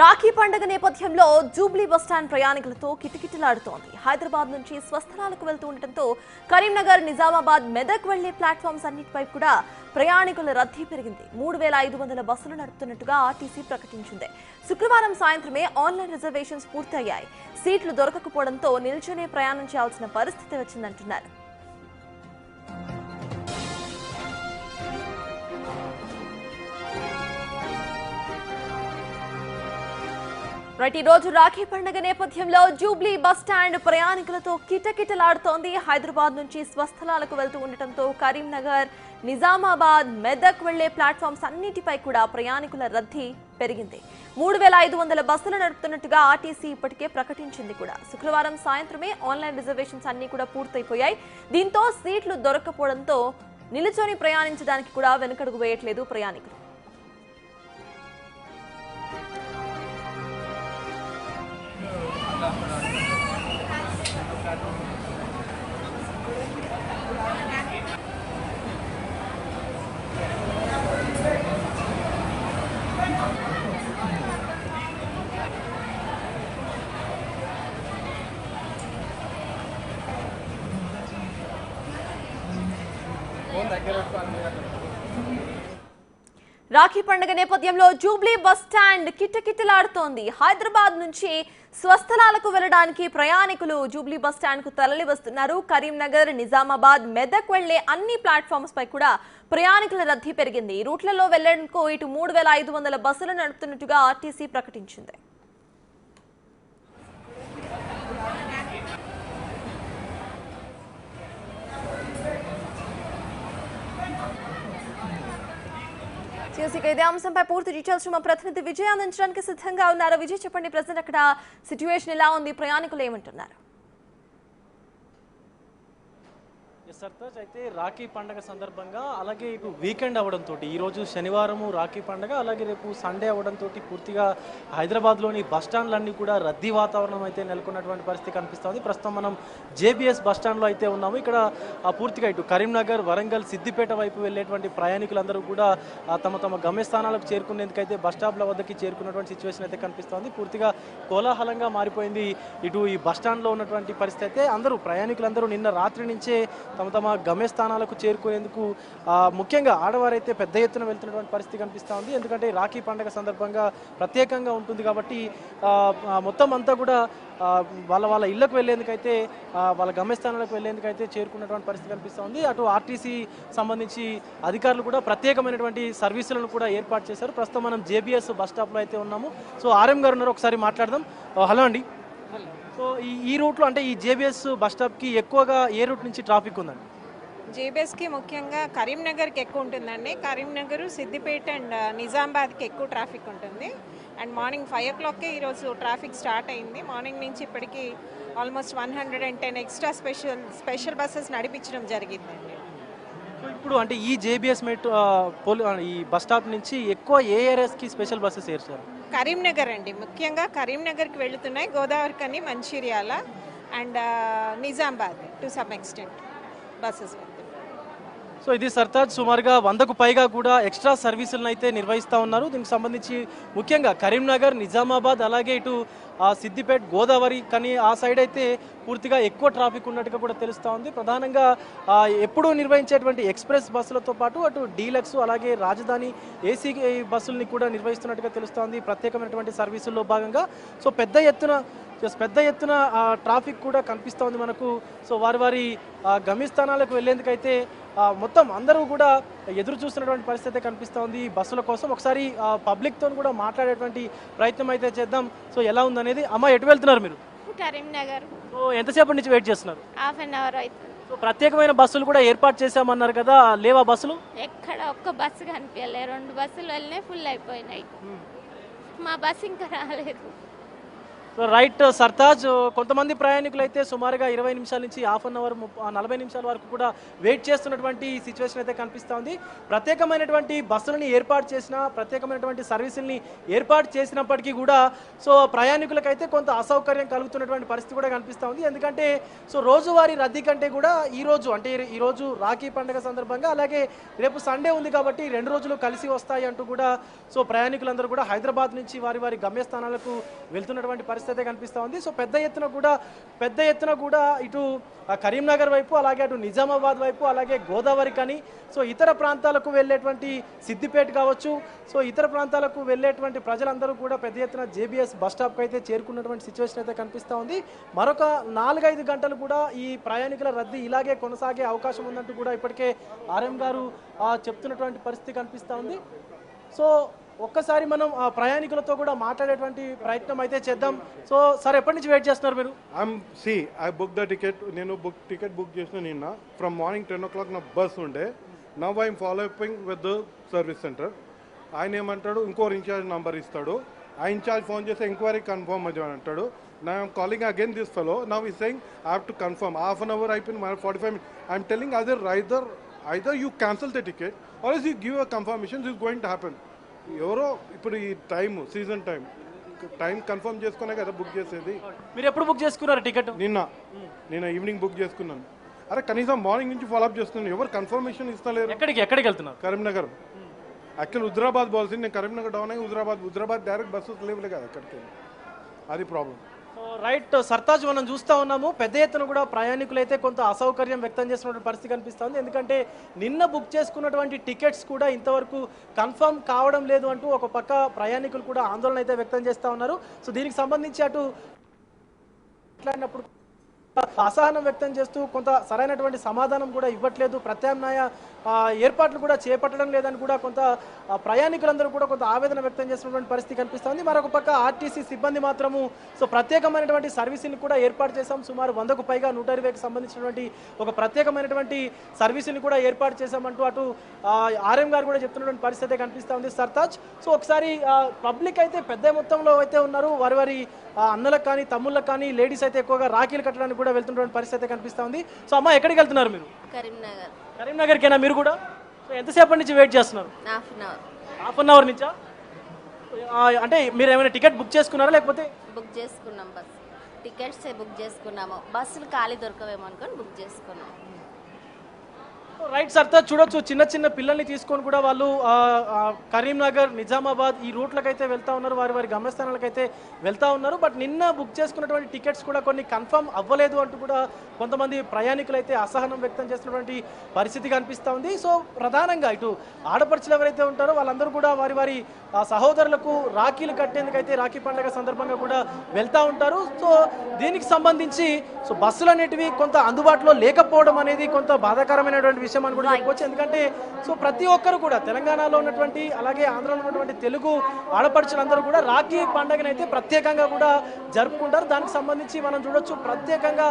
రాఖీ పండుగ నేపథ్యంలో Jubilee bus stand ప్రయాణికులతో కిటకిటలాడుతోంది. Hyderabad నుంచి స్వస్థలాలకు వెళ్తూ ఉండటంతో కరీంనగర్, నిజామాబాద్, మెదక్ వెళ్లే ప్లాట్ఫామ్స్ అన్నిటిపై కూడా ప్రయాణికుల రద్దీ పెరిగింది. 3500 బస్సులు నడుపుతున్నట్టుగా ఆర్టీసీ ప్రకటించింది. శుక్రవారం సాయంత్రమే ఆన్లైన్ రిజర్వేషన్స్ పూర్తయ్యాయి. సీట్లు దొరకకపోవడంతో నిల్చునే ప్రయాణం చేయాల్సిన పరిస్థితి వచ్చిందంటున్నారు. ఈ రోజు రాఖీ పండుగ నేపథ్యంలో జూబ్లీ బస్టాండ్ ప్రయాణికులతో కిటకిటలాడుతోంది. హైదరాబాద్ నుంచి స్వస్థలాలకు వెళ్తూ ఉండటంతో కరీంనగర్, నిజామాబాద్, మెదక్ వెళ్లే ప్లాట్ఫామ్స్ అన్నిటిపై కూడా ప్రయాణికుల రద్దీ పెరిగింది. 3500 బస్సులు నడుపుతున్నట్టుగా ఆర్టీసీ ఇప్పటికే ప్రకటించింది కూడా. శుక్రవారం సాయంత్రమే ఆన్లైన్ రిజర్వేషన్స్ అన్ని కూడా పూర్తయిపోయాయి. దీంతో సీట్లు దొరక్కపోవడంతో నిలుచొని ప్రయాణించడానికి కూడా వెనుకడుగు వేయట్లేదు ప్రయాణికులు. రాఖీ పండుగ నేపథ్యంలో జూబ్లీ బస్టాండ్ కిటకిటలాడుతోంది. హైదరాబాద్ నుంచి స్వస్థలాలకు వెళ్లడానికి ప్రయాణికులు జూబ్లీ బస్టాండ్ కు తరలి వస్తున్నారు. కరీంనగర్, నిజామాబాద్, మెదక్ వెళ్లే అన్ని ప్లాట్ఫామ్స్ పై కూడా ప్రయాణికుల రద్దీ పెరిగింది. ఈ రూట్లలో వెళ్లేందుకు ఇటు 3500 బస్సులు నడుపుతున్నట్టుగా ఆర్టీసీ ప్రకటించింది. ఇదే అంశంపై పూర్తి డీటెయిల్స్ మా ప్రతినిధి విజయ్ అందించడానికి సిద్ధంగా ఉన్నారు. విజయ్, చెప్పండి, ప్రజెంట్ అక్కడ సిచ్యువేషన్ ఎలా ఉంది, ప్రయాణికులు ఏమంటున్నారు? సర్తాజ్, అయితే రాఖీ పండుగ సందర్భంగా అలాగే ఇటు వీకెండ్ అవడంతో ఈరోజు శనివారము రాఖీ పండుగ, అలాగే రేపు సండే అవడంతో పూర్తిగా హైదరాబాద్లోని బస్టాండ్లన్నీ కూడా రద్దీ వాతావరణం అయితే నెలకొన్నటువంటి పరిస్థితి కనిపిస్తుంది. ప్రస్తుతం మనం జేబీఎస్ బస్టాండ్లో అయితే ఉన్నాము. ఇక్కడ పూర్తిగా ఇటు కరీంనగర్, వరంగల్, సిద్దిపేట వైపు వెళ్ళేటువంటి ప్రయాణికులందరూ కూడా తమ తమ గమ్యస్థానాలకు చేరుకునేందుకైతే బస్టాప్ల వద్దకి చేరుకున్నటువంటి సిచ్యువేషన్ అయితే కనిపిస్తోంది. పూర్తిగా కోలాహలంగా మారిపోయింది ఇటు ఈ బస్టాండ్లో ఉన్నటువంటి పరిస్థితి. అయితే అందరూ ప్రయాణికులందరూ నిన్న రాత్రి నుంచే తమ గమ్యస్థానాలకు చేరుకునేందుకు ముఖ్యంగా ఆడవారైతే పెద్ద ఎత్తున వెళ్తున్నటువంటి పరిస్థితి కనిపిస్తూ ఉంది. ఎందుకంటే రాఖీ పండుగ సందర్భంగా ప్రత్యేకంగా ఉంటుంది కాబట్టి మొత్తం అంతా కూడా వాళ్ళ ఇళ్లకు వెళ్ళేందుకైతే, వాళ్ళ గమ్యస్థానాలకు వెళ్ళేందుకైతే చేరుకున్నటువంటి పరిస్థితి కనిపిస్తూ ఉంది. అటు ఆర్టీసీ సంబంధించి అధికారులు కూడా ప్రత్యేకమైనటువంటి సర్వీసులను కూడా ఏర్పాటు చేశారు. ప్రస్తుతం మనం జేబీఎస్ బస్ స్టాప్లో అయితే ఉన్నాము. సో ఆర్ఎం గారు ఉన్నారు, ఒకసారి మాట్లాడదాం. హలో అండి. సో ఈ రూట్లో అంటే ఈ జేబీఎస్ బస్ స్టాప్కి ఎక్కువగా ఏ రూట్ నుంచి ట్రాఫిక్ ఉందండి? జేబీఎస్కి ముఖ్యంగా కరీంనగర్కి ఎక్కువ ఉంటుందండి. కరీంనగర్, సిద్దిపేట అండ్ నిజామాబాద్కి ఎక్కువ ట్రాఫిక్ ఉంటుంది. అండ్ మార్నింగ్ 5 o'clockకే ఈరోజు ట్రాఫిక్ స్టార్ట్ అయింది. మార్నింగ్ నుంచి ఇప్పటికీ ఆల్మోస్ట్ 110 ఎక్స్ట్రా స్పెషల్ బస్సెస్ నడిపించడం జరిగిందండి. ఇప్పుడు అంటే ఈ జేబీఎస్ ఈ బస్ స్టాప్ నుంచి ఎక్కువ ఏ ఏరియాస్కి స్పెషల్ బస్సెస్ ఏర్చారు? కరీంనగర్ అండి, ముఖ్యంగా కరీంనగర్కి వెళుతున్నాయి. Godavarikhani, Mancherial and Nizamabad to some extent buses వెళ్తున్నాయి. సో ఇది సర్తాజ్, సుమారుగా 100కు పైగా కూడా ఎక్స్ట్రా సర్వీసులను అయితే నిర్వహిస్తూ ఉన్నారు. దీనికి సంబంధించి ముఖ్యంగా కరీంనగర్, నిజామాబాద్, అలాగే ఇటు సిద్దిపేట, గోదావరి కానీ ఆ సైడ్ అయితే పూర్తిగా ఎక్కువ ట్రాఫిక్ ఉన్నట్టుగా కూడా తెలుస్తూ ఉంది. ప్రధానంగా ఎప్పుడూ నిర్వహించేటువంటి ఎక్స్ప్రెస్ బస్సులతో పాటు అటు డీలక్స్, అలాగే రాజధాని ఏసీ బస్సుల్ని కూడా నిర్వహిస్తున్నట్టుగా తెలుస్తోంది ప్రత్యేకమైనటువంటి సర్వీసుల్లో భాగంగా. సో పెద్ద ఎత్తున ట్రాఫిక్ కూడా కనిపిస్తోంది మనకు. సో వారి గమ్యస్థానాలకు వెళ్లేందుకైతే మొత్తం అందరూ కూడా ఎదురు చూస్తున్నటువంటి పరిస్థితి కనిపిస్తోంది బస్సుల కోసం. ఒకసారి పబ్లిక్తో కూడా మాట్లాడేటువంటి ప్రయత్నం అయితే చేద్దాం. సో ఎలా ఉందనేది. అమ్మ, ఎటు వెళ్తున్నారు మీరు? కరీంనగర్. సో ఎంతసేపటి నుంచి వెయిట్ చేస్తున్నారు? ½ an hour అవుతుంది. సో ప్రత్యేకమైన బస్సులు కూడా ఏర్పాటు చేశామన్నారు కదా, లేవా బస్సులు? ఎక్కడ ఒక్క బస్సు కనిపించలే. 2 బస్సులు వెళ్ళినాయి, ఫుల్ అయిపోయినాయి. మా బస్సు ఇంకా రాలేదు. సో రైట్ సర్తాజ్, కొంతమంది ప్రయాణికులు అయితే సుమారుగా 20 నిమిషాల నుంచి హాఫ్ అన్ అవర్ 40 నిమిషాల వరకు కూడా వెయిట్ చేస్తున్నటువంటి సిచ్యువేషన్ అయితే కనిపిస్తూ ఉంది. ప్రత్యేకమైనటువంటి బస్సులని ఏర్పాటు చేసిన, ప్రత్యేకమైనటువంటి సర్వీసుల్ని ఏర్పాటు చేసినప్పటికీ కూడా సో ప్రయాణికులకైతే కొంత అసౌకర్యం కలుగుతున్నటువంటి పరిస్థితి కూడా కనిపిస్తూ ఉంది. ఎందుకంటే సో రోజువారీ రద్దీ కంటే కూడా ఈరోజు రాఖీ పండుగ సందర్భంగా అలాగే రేపు సండే ఉంది కాబట్టి 2 రోజులు కలిసి వస్తాయి అంటూ కూడా సో ప్రయాణికులందరూ కూడా హైదరాబాద్ నుంచి వారి గమ్యస్థానాలకు వెళ్తున్నటువంటి పరిస్థితి కనిపిస్తూ ఉంది. సో పెద్ద ఎత్తున కూడా ఇటు కరీంనగర్ వైపు, అలాగే అటు నిజామాబాద్ వైపు, అలాగే గోదావరి కానీ సో ఇతర ప్రాంతాలకు వెళ్ళేటువంటి సిద్దిపేట కావచ్చు, సో ఇతర ప్రాంతాలకు వెళ్ళేటువంటి ప్రజలందరూ కూడా పెద్ద ఎత్తున జేబీఎస్ బస్ స్టాప్కి అయితే చేరుకున్నటువంటి సిచ్యువేషన్ అయితే కనిపిస్తూ ఉంది. మరొక 4-5 గంటలు కూడా ఈ ప్రయాణికుల రద్దీ ఇలాగే కొనసాగే అవకాశం ఉందంటూ కూడా ఇప్పటికే ఆర్ఎం గారు చెప్తున్నటువంటి పరిస్థితి కనిపిస్తూ ఉంది. సో ఒక్కసారి మనం ప్రయాణికులతో కూడా మాట్లాడేటువంటి ప్రయత్నం అయితే చేద్దాం. సో సార్, ఎప్పటి నుంచి వెయిట్ చేస్తున్నారు మీరు? I book the ticket. నేను టికెట్ బుక్ చేసిన నిన్న. ఫ్రమ్ మార్నింగ్ 10 o'clock నా బస్ ఉండే. Now I'm following with the service centre. ఆయన ఏమంటాడు, ఇంకోరు ఇన్ఛార్జ్ నంబర్ ఇస్తాడు. ఆ ఇన్ఛార్జ్ ఫోన్ చేస్తే ఎంక్వైరీ కన్ఫర్మ్ అని అంటాడు. నా I'm calling again this fellow. Now he saying I have to confirm. Half an hour అయిపోయింది, 45 minutes. I'm telling either you cancel the ticket or else you give a confirmation. This is going to happen. ఎవరో ఇప్పుడు ఈ season time confirm చేసుకునే కదా book చేసేది. మీరు ఎప్పుడు book చేసుకున్నారు టికెట్? నిన్న ఈవినింగ్ బుక్ చేసుకున్నాను. అరే కనీసం మార్నింగ్ నుంచి ఫాలోఅప్ చేస్తున్నాను, ఎవరు కన్ఫర్మేషన్ ఇస్తలేరు. ఎక్కడికి వెళ్తున్నారు? కరీంనగర్. యాక్చువల్ హుజరాబాద్ పోవాల్సింది, నేను కరీంనగర్ డౌన్ అయ్యి హుజరాబాద్ డైరెక్ట్ బస్సెస్ లేవులే కదా అక్కడికి. అది ప్రాబ్లం. రైట్ సర్తాజ్, మనం చూస్తూ ఉన్నాము పెద్ద ఎత్తున కూడా ప్రయాణికులైతే కొంత అసౌకర్యం వ్యక్తం చేస్తున్నటువంటి పరిస్థితి కనిపిస్తుంది. ఎందుకంటే నిన్న బుక్ చేసుకున్నటువంటి టికెట్స్ కూడా ఇంతవరకు కన్ఫర్మ్ కావడం లేదు అంటూ ఒక పక్క ప్రయాణికులు కూడా ఆందోళన అయితే వ్యక్తం చేస్తూ ఉన్నారు. సో దీనికి సంబంధించి అటు మాట్లాడినప్పుడు అసహనం వ్యక్తం చేస్తూ కొంత సరైనటువంటి సమాధానం కూడా ఇవ్వట్లేదు, ప్రత్యామ్నాయ ఏర్పాట్లు కూడా చేపట్టడం లేదని కూడా కొంత ప్రయాణికులందరూ కూడా కొంత ఆవేదన వ్యక్తం చేస్తున్నటువంటి పరిస్థితి కనిపిస్తుంది. మరొక పక్క ఆర్టీసీ సిబ్బంది మాత్రము సో ప్రత్యేకమైనటువంటి సర్వీసుని కూడా ఏర్పాటు చేశాం. సుమారు 100కు పైగా 120కి సంబంధించినటువంటి ఒక ప్రత్యేకమైనటువంటి సర్వీసుని కూడా ఏర్పాటు చేశామంటూ అటు ఆర్ఎం గారు కూడా చెప్తున్నటువంటి పరిస్థితి కనిపిస్తూ ఉంది సర్తాజ్. సో ఒకసారి పబ్లిక్ అయితే పెద్ద మొత్తంలో అయితే ఉన్నారు. వారి అన్నలకు కానీ తమ్ముళ్ళకు కానీ లేడీస్ అయితే ఎక్కువగా రాఖీలు కట్టడానికి కూడా వెళ్తున్నటువంటి పరిస్థితి కనిపిస్తూ ఉంది. సో అమ్మ, ఎక్కడికి వెళ్తున్నారు మీరు? కరీంనగర్కేనా మీరు కూడా? సో ఎంతసేపటి నుంచి వెయిట్ చేస్తున్నారు? హాఫ్ అన్ అవర్ నుంచా? అంటే మీరు ఏమైనా టికెట్ బుక్ చేసుకున్నారా లేకపోతే? బుక్ చేసుకున్నాం, టికెట్స్ బుక్ చేసుకున్నాము. బస్సులు ఖాళీ దొరకవేమో అనుకొని బుక్ చేసుకున్నాం. రైట్ సర్తాజ్, చూడొచ్చు చిన్న పిల్లల్ని తీసుకొని కూడా వాళ్ళు కరీంనగర్, నిజామాబాద్ ఈ రూట్లకు అయితే వెళ్తా ఉన్నారు, వారి గమ్యస్థానాలకు అయితే వెళ్తా ఉన్నారు. బట్ నిన్న బుక్ చేసుకున్నటువంటి టికెట్స్ కూడా కొన్ని కన్ఫర్మ్ అవ్వలేదు అంటూ కూడా కొంతమంది ప్రయాణికులు అయితే అసహనం వ్యక్తం చేస్తున్నటువంటి పరిస్థితి కనిపిస్తూ ఉంది. సో ప్రధానంగా ఇటు ఆడపడుచులు ఎవరైతే ఉంటారో వాళ్ళందరూ కూడా వారి సహోదరులకు రాఖీలు కట్టేందుకైతే రాఖీ పండుగ సందర్భంగా కూడా వెళ్తూ ఉంటారు. సో దీనికి సంబంధించి సో బస్సులు అనేటివి కొంత అందుబాటులో లేకపోవడం అనేది కొంత బాధాకరమైనటువంటి విషయం అని కూడా చెప్పుకోవచ్చు. ఎందుకంటే సో ప్రతి ఒక్కరు కూడా తెలంగాణలో ఉన్నటువంటి అలాగే ఆంధ్రలో ఉన్నటువంటి తెలుగు ఆడపడుచులందరూ కూడా రాఖీ పండుగను అయితే ప్రత్యేకంగా కూడా జరుపుకుంటారు. దానికి సంబంధించి మనం చూడొచ్చు ప్రత్యేకంగా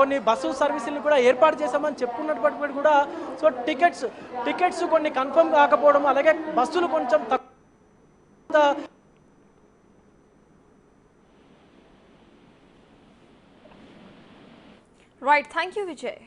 కొన్ని బస్సు సర్వీసులను కూడా ఏర్పాటు చేశామని చెప్పుకున్నప్పటికీ కూడా సో టికెట్స్ కొన్ని కన్ఫర్మ్ కాకపోవడం, అలాగే బస్సులు కొంచెం తక్కువ. Right, thank you Vijay.